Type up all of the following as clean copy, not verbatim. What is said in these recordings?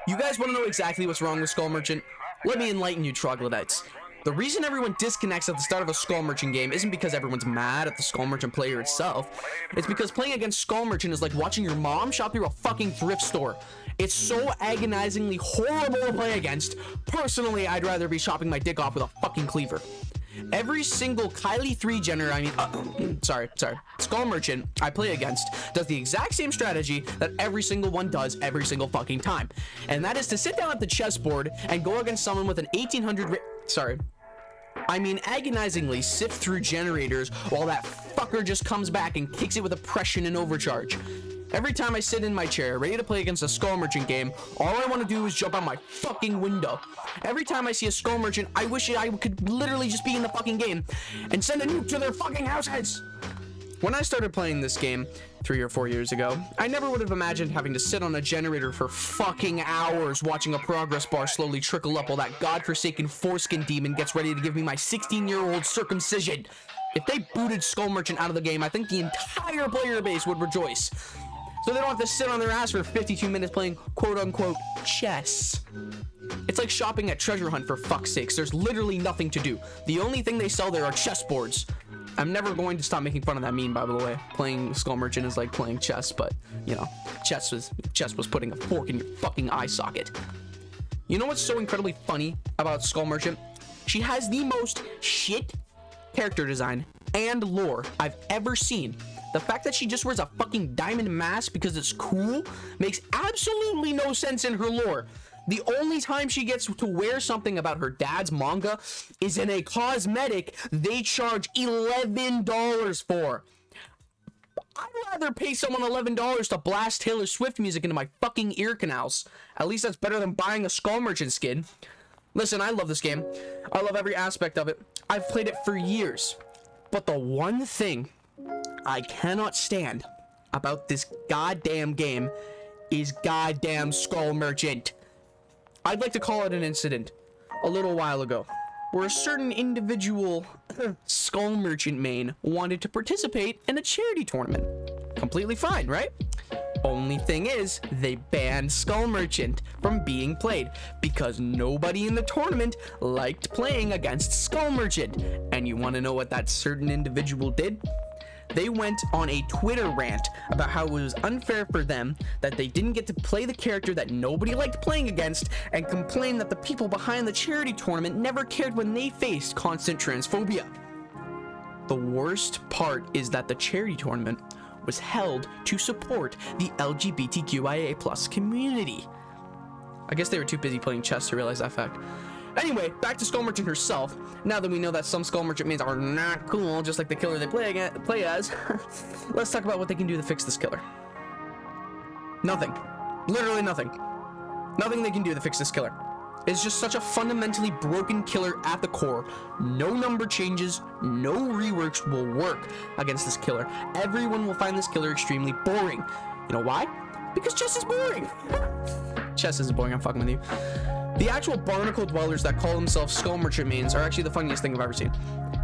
You guys want to know exactly what's wrong with Skull Merchant? Let me enlighten you, troglodytes. The reason everyone disconnects at the start of a Skull Merchant game isn't because everyone's mad at the Skull Merchant player itself. It's because playing against Skull Merchant is like watching your mom shop through a fucking thrift store. It's so agonizingly horrible to play against. Personally, I'd rather be chopping my dick off with a fucking cleaver. Every single Kylie 3 Jenner, Skull Merchant I play against does the exact same strategy that every single one does every single fucking time. And that is to sit down at the chessboard and go against someone with an 1800 agonizingly sift through generators while that fucker just comes back and kicks it with oppression and overcharge. Every time I sit in my chair, ready to play against a Skull Merchant game, all I want to do is jump out my fucking window. Every time I see a Skull Merchant, I wish I could literally just be in the fucking game and send a nuke to their fucking house heads. When I started playing this game 3 or 4 years ago, I never would have imagined having to sit on a generator for fucking hours watching a progress bar slowly trickle up while that godforsaken foreskin demon gets ready to give me my 16-year-old circumcision. If they booted Skull Merchant out of the game, I think the entire player base would rejoice. So they don't have to sit on their ass for 52 minutes playing quote-unquote chess. It's like shopping at Treasure Hunt, for fuck's sakes. There's literally nothing to do. The only thing they sell there are chessboards. I'm never going to stop making fun of that meme, by the way. Playing Skull Merchant is like playing chess, but, you know, chess was putting a fork in your fucking eye socket. You know what's so incredibly funny about Skull Merchant? She has the most shit character design and lore I've ever seen. The fact that she just wears a fucking diamond mask because it's cool makes absolutely no sense in her lore. The only time she gets to wear something about her dad's manga is in a cosmetic they charge $11 for. I'd rather pay someone $11 to blast Taylor Swift music into my fucking ear canals. At least that's better than buying a Skull Merchant skin. Listen, I love this game. I love every aspect of it. I've played it for years. But the one thing I cannot stand about this goddamn game is goddamn Skull Merchant. I'd like to call it an incident a little while ago where a certain individual Skull Merchant main wanted to participate in a charity tournament. Completely fine, right? Only thing is, they banned Skull Merchant from being played because nobody in the tournament liked playing against Skull Merchant. And you want to know what that certain individual did? They went on a Twitter rant about how it was unfair for them that they didn't get to play the character that nobody liked playing against, and complained that the people behind the charity tournament never cared when they faced constant transphobia. The worst part is that the charity tournament was held to support the LGBTQIA+ community. I guess they were too busy playing chess to realize that fact. Anyway, back to Skull Merchant herself. Now that we know that some Skull Merchant mains are not cool, just like the killer they play as, let's talk about what they can do to fix this killer. Nothing. Literally nothing. Nothing they can do to fix this killer. It's just such a fundamentally broken killer at the core. No number changes, no reworks will work against this killer. Everyone will find this killer extremely boring. You know why? Because chess is boring. Chess isn't boring, I'm fucking with you. The actual barnacle dwellers that call themselves Skull Merchant mains are actually the funniest thing I've ever seen.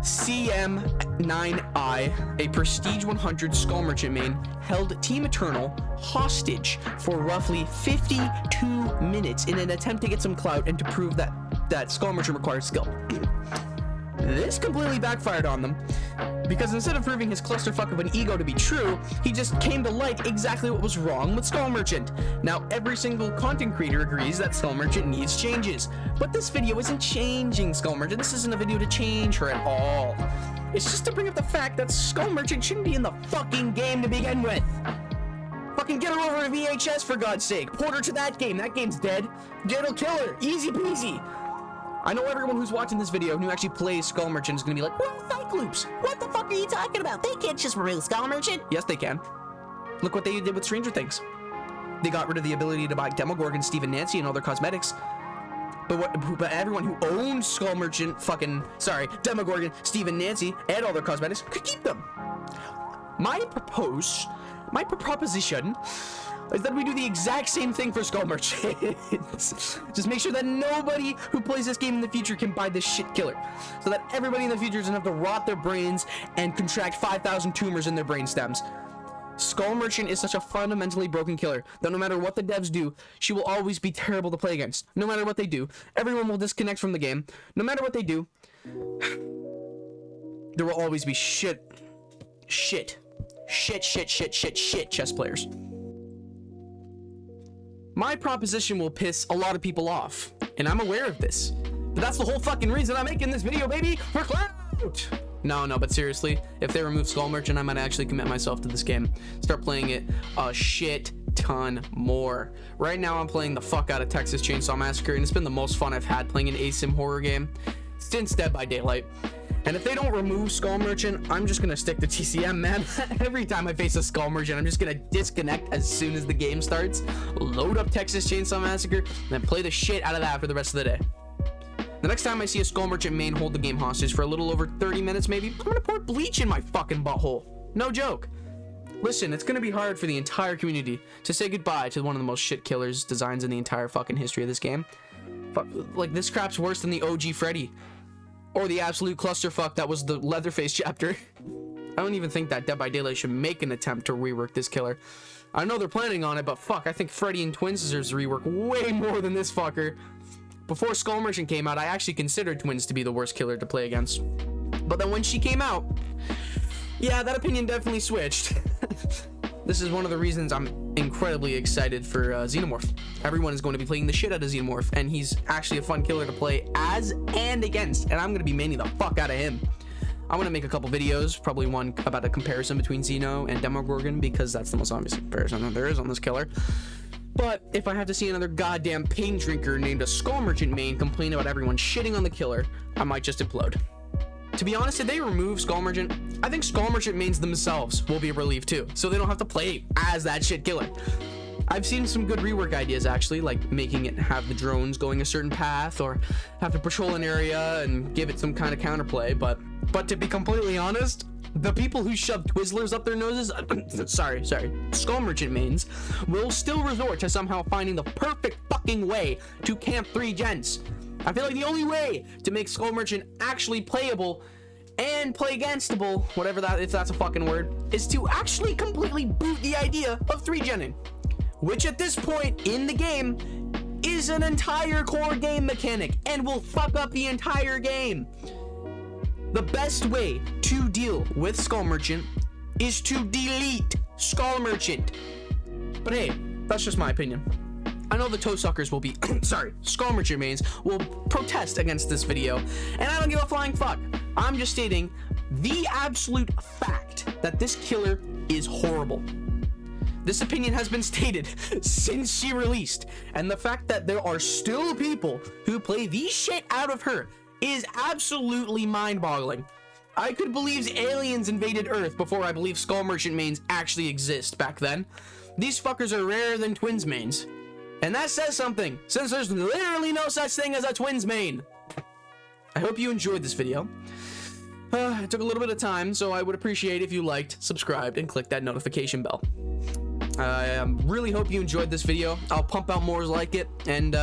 CM9I, a Prestige 100 Skull Merchant main, held Team Eternal hostage for roughly 52 minutes in an attempt to get some clout and to prove that Skull Merchant requires skill. This completely backfired on them, because instead of proving his clusterfuck of an ego to be true, he just came to light exactly what was wrong with Skull Merchant. Now, every single content creator agrees that Skull Merchant needs changes, but this video isn't changing Skull Merchant. This isn't a video to change her at all. It's just to bring up the fact that Skull Merchant shouldn't be in the fucking game to begin with. Fucking get her over to VHS, for God's sake. Port her to that game. That game's dead. It'll kill her. Easy peasy. I know everyone who's watching this video who actually plays Skull Merchant is gonna be like, well, fake loops. What the fuck are you talking about? They can't just remove Skull Merchant. Yes, they can. Look what they did with Stranger Things. They got rid of the ability to buy Demogorgon, Steve and Nancy, and all their cosmetics. But everyone who owns Skull Merchant, Demogorgon, Steve and Nancy, and all their cosmetics could keep them. My proposition is that we do the exact same thing for Skull Merchant. Just make sure that nobody who plays this game in the future can buy this shit killer, so that everybody in the future doesn't have to rot their brains and contract 5,000 tumors in their brain stems. Skull Merchant is such a fundamentally broken killer that no matter what the devs do, she will always be terrible to play against. No matter what they do, everyone will disconnect from the game. No matter what they do, there will always be shit chess players. My proposition will piss a lot of people off, and I'm aware of this. But that's the whole fucking reason I'm making this video, baby, for clout! No, but seriously, if they remove Skull Merchant, I might actually commit myself to this game. Start playing it a shit ton more. Right now, I'm playing the fuck out of Texas Chainsaw Massacre, and it's been the most fun I've had playing an ASIM horror game since Dead by Daylight. And if they don't remove Skull Merchant, I'm just gonna stick to TCM, man. Every time I face a Skull Merchant, I'm just gonna disconnect as soon as the game starts, load up Texas Chainsaw Massacre, and then play the shit out of that for the rest of the day. The next time I see a Skull Merchant main hold the game hostage for a little over 30 minutes maybe, I'm gonna pour bleach in my fucking butthole. No joke. Listen, it's gonna be hard for the entire community to say goodbye to one of the most shit killers designs in the entire fucking history of this game. Like, this crap's worse than the OG Freddy. Or the absolute clusterfuck that was the Leatherface chapter. I don't even think that Dead by Daylight should make an attempt to rework this killer. I know they're planning on it, but fuck, I think Freddy and Twins deserves to rework way more than this fucker. Before Skull Merchant came out, I actually considered Twins to be the worst killer to play against. But then when she came out, yeah, that opinion definitely switched. This is one of the reasons I'm incredibly excited for Xenomorph. Everyone is going to be playing the shit out of Xenomorph, and he's actually a fun killer to play as and against, and I'm going to be maining the fuck out of him. I'm going to make a couple videos, probably one about a comparison between Xeno and Demogorgon, because that's the most obvious comparison that there is on this killer. But if I have to see another goddamn pain drinker named a Skull Merchant main complain about everyone shitting on the killer, I might just implode. To be honest, if they remove Skull Merchant, I think Skull Merchant mains themselves will be a relief too, so they don't have to play as that shit killer. I've seen some good rework ideas actually, like making it have the drones going a certain path, or have to patrol an area and give it some kind of counterplay, but to be completely honest, the people who shove Twizzlers up their noses, sorry, Skull Merchant mains, will still resort to somehow finding the perfect fucking way to camp 3 gens. I feel like the only way to make Skull Merchant actually playable and play againstable, whatever that, if that's a fucking word, is to actually completely boot the idea of 3genning, which at this point in the game is an entire core game mechanic and will fuck up the entire game. The best way to deal with Skull Merchant is to delete Skull Merchant. But hey, that's just my opinion. I know the toe suckers will be, Skull Merchant mains will protest against this video, and I don't give a flying fuck. I'm just stating the absolute fact that this killer is horrible. This opinion has been stated since she released, and the fact that there are still people who play the shit out of her is absolutely mind-boggling. I could believe aliens invaded Earth before I believe Skull Merchant mains actually exist back then. These fuckers are rarer than Twins mains. And that says something, since there's literally no such thing as a Twins main. I hope you enjoyed this video. It took a little bit of time, so I would appreciate if you liked, subscribed, and clicked that notification bell. I really hope you enjoyed this video. I'll pump out more like it, and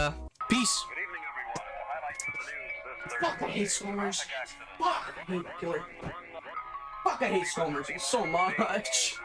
peace. Fuck, I hate Skullmers. Fuck, I hate Killer. Fuck, I hate Skullmers so much.